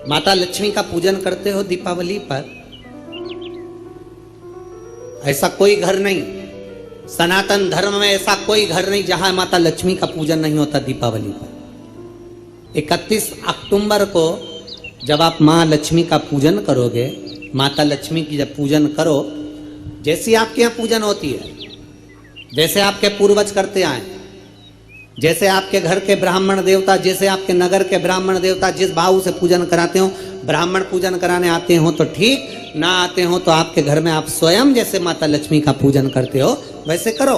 माता लक्ष्मी का पूजन करते हो दीपावली पर? ऐसा कोई घर नहीं, सनातन धर्म में ऐसा कोई घर नहीं जहां माता लक्ष्मी का पूजन नहीं होता दीपावली पर। 31 अक्टूबर को जब आप मां लक्ष्मी का पूजन करोगे, माता लक्ष्मी की जब पूजन करो, जैसी आपके यहाँ पूजन होती है, जैसे आपके पूर्वज करते आए, जैसे आपके घर के ब्राह्मण देवता, जैसे आपके नगर के ब्राह्मण देवता जिस भाव से पूजन कराते हो, ब्राह्मण पूजन कराने आते हो तो ठीक, ना आते हो तो आपके घर में आप स्वयं जैसे माता लक्ष्मी का पूजन करते हो वैसे करो।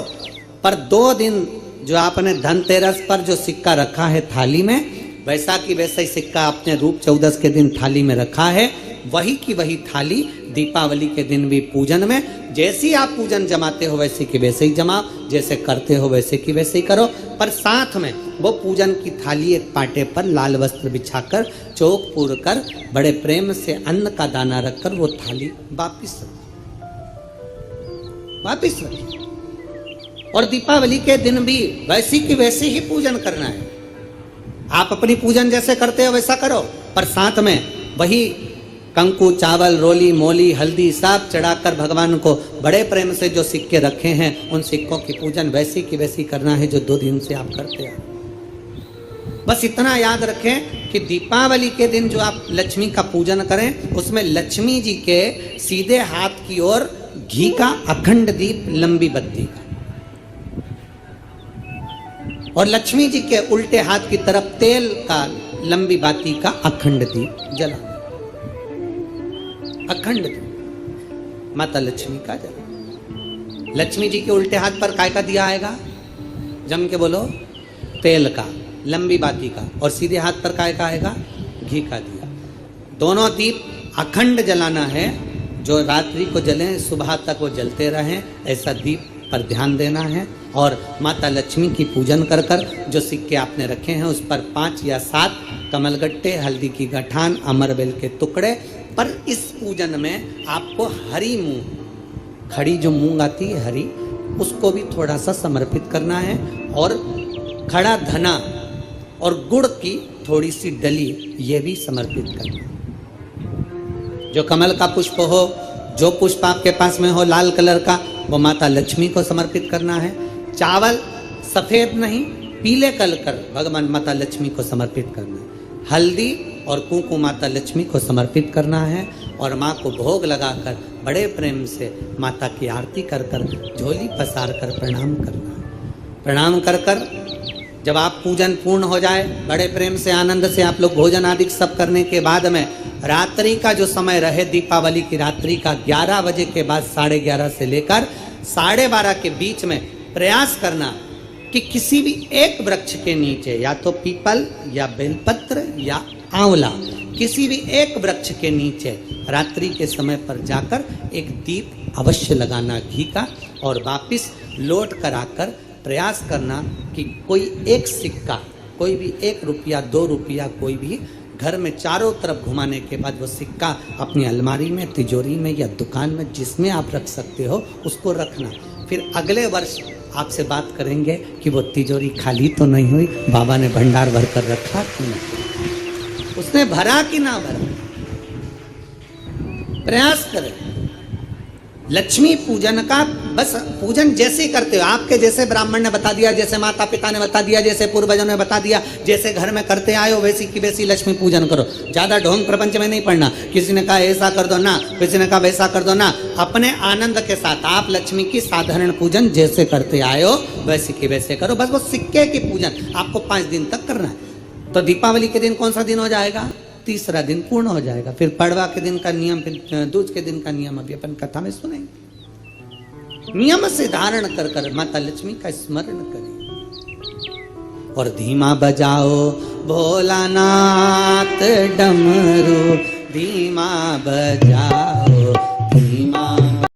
पर 2 दिन जो आपने धनतेरस पर जो सिक्का रखा है थाली में, वैसा की वैसा ही सिक्का आपने रूप 14 के दिन थाली में रखा है, वही की वही थाली दीपावली के दिन भी पूजन में जैसी आप पूजन जमाते हो वैसे की वैसे ही जमाओ, जैसे करते हो वैसे की वैसे ही करो। पर साथ में वो पूजन की थाली एक पाटे पर लाल वस्त्र बिछाकर, चौक पूर कर, बड़े प्रेम से अन्न का दाना रखकर वो थाली वापिस रखी। और दीपावली के दिन भी वैसी की वैसे ही पूजन करना है। आप अपनी पूजन जैसे करते हो वैसा करो, पर साथ में वही कंकु, चावल, रोली, मोली, हल्दी सब चढ़ाकर भगवान को बड़े प्रेम से जो सिक्के रखे हैं उन सिक्कों की पूजन वैसी की वैसी करना है जो 2 दिन से आप करते हैं। बस इतना याद रखें कि दीपावली के दिन जो आप लक्ष्मी का पूजन करें, उसमें लक्ष्मी जी के सीधे हाथ की ओर घी का अखंड दीप, लंबी बत्ती का, और लक्ष्मी जी के उल्टे हाथ की तरफ तेल का लंबी बाती का अखंड दीप जला, अखंड दीप माता लक्ष्मी का जला। लक्ष्मी जी के उल्टे हाथ पर काय का दिया आएगा? जम के बोलो, तेल का, लंबी बाती का, और सीधे हाथ पर काय का आएगा? घी का दिया। दोनों दीप अखंड जलाना है, जो रात्रि को जलें सुबह तक वो जलते रहें, ऐसा दीप पर ध्यान देना है। और माता लक्ष्मी की पूजन कर कर जो सिक्के आपने रखे हैं उस पर 5 या 7 कमलगट्टे, हल्दी की गठान, अमरबेल के टुकड़े। पर इस पूजन में आपको हरी मूंग, खड़ी जो मूंग आती है हरी, उसको भी थोड़ा सा समर्पित करना है, और खड़ा धना और गुड़ की थोड़ी सी डली ये भी समर्पित करना है। जो कमल का पुष्प हो, जो पुष्प आपके पास में हो लाल कलर का, वो माता लक्ष्मी को समर्पित करना है। चावल सफेद नहीं, पीले कलर कर भगवान माता लक्ष्मी को समर्पित करना है। हल्दी और कुंकु माता लक्ष्मी को समर्पित करना है, और माँ को भोग लगाकर बड़े प्रेम से माता की आरती कर कर, झोली पसार कर प्रणाम करना है। प्रणाम कर कर जब आप पूजन पूर्ण हो जाए, बड़े प्रेम से आनंद से आप लोग भोजन आदि सब करने के बाद में रात्रि का जो समय रहे, दीपावली की रात्रि का 11 बजे के बाद 11:30 से लेकर 12:30 के बीच में प्रयास करना कि किसी भी एक वृक्ष के नीचे, या तो पीपल या बेलपत्र या आंवला, किसी भी एक वृक्ष के नीचे रात्रि के समय पर जाकर एक दीप अवश्य लगाना घी का, और वापिस लौट कर आकर प्रयास करना कि कोई एक सिक्का, कोई भी 1 रुपया 2 रुपया, कोई भी घर में चारों तरफ घुमाने के बाद वो सिक्का अपनी अलमारी में, तिजोरी में या दुकान में जिसमें आप रख सकते हो उसको रखना। फिर अगले वर्ष आपसे बात करेंगे कि वो तिजोरी खाली तो नहीं हुई, बाबा ने भंडार भर कर रखा कि नहीं, उसने भरा कि ना भरा। प्रयास करें लक्ष्मी पूजन का, बस पूजन जैसे ही करते हो, आपके जैसे ब्राह्मण ने बता दिया, जैसे माता पिता ने बता दिया, जैसे पूर्वजों ने बता दिया, जैसे घर में करते आए हो वैसी की वैसी लक्ष्मी पूजन करो। ज़्यादा ढोंग प्रपंच में नहीं पड़ना, किसी ने कहा ऐसा कर दो ना, किसी ने कहा वैसा कर दो ना। अपने आनंद के साथ आप लक्ष्मी की साधारण पूजन जैसे करते आए हो वैसे की वैसे करो। बस वो सिक्के की पूजन आपको 5 दिन तक करना है। तो दीपावली के दिन कौन सा दिन हो जाएगा? 3रा दिन पूर्ण हो जाएगा। फिर पड़वा के दिन का नियम, फिर दूज के दिन का नियम अभी अपन कथा में सुनेंगे। नियम से धारण कर कर माता लक्ष्मी का स्मरण करें। और धीमा बजाओ भोलानाथ डमरू, धीमा बजाओ।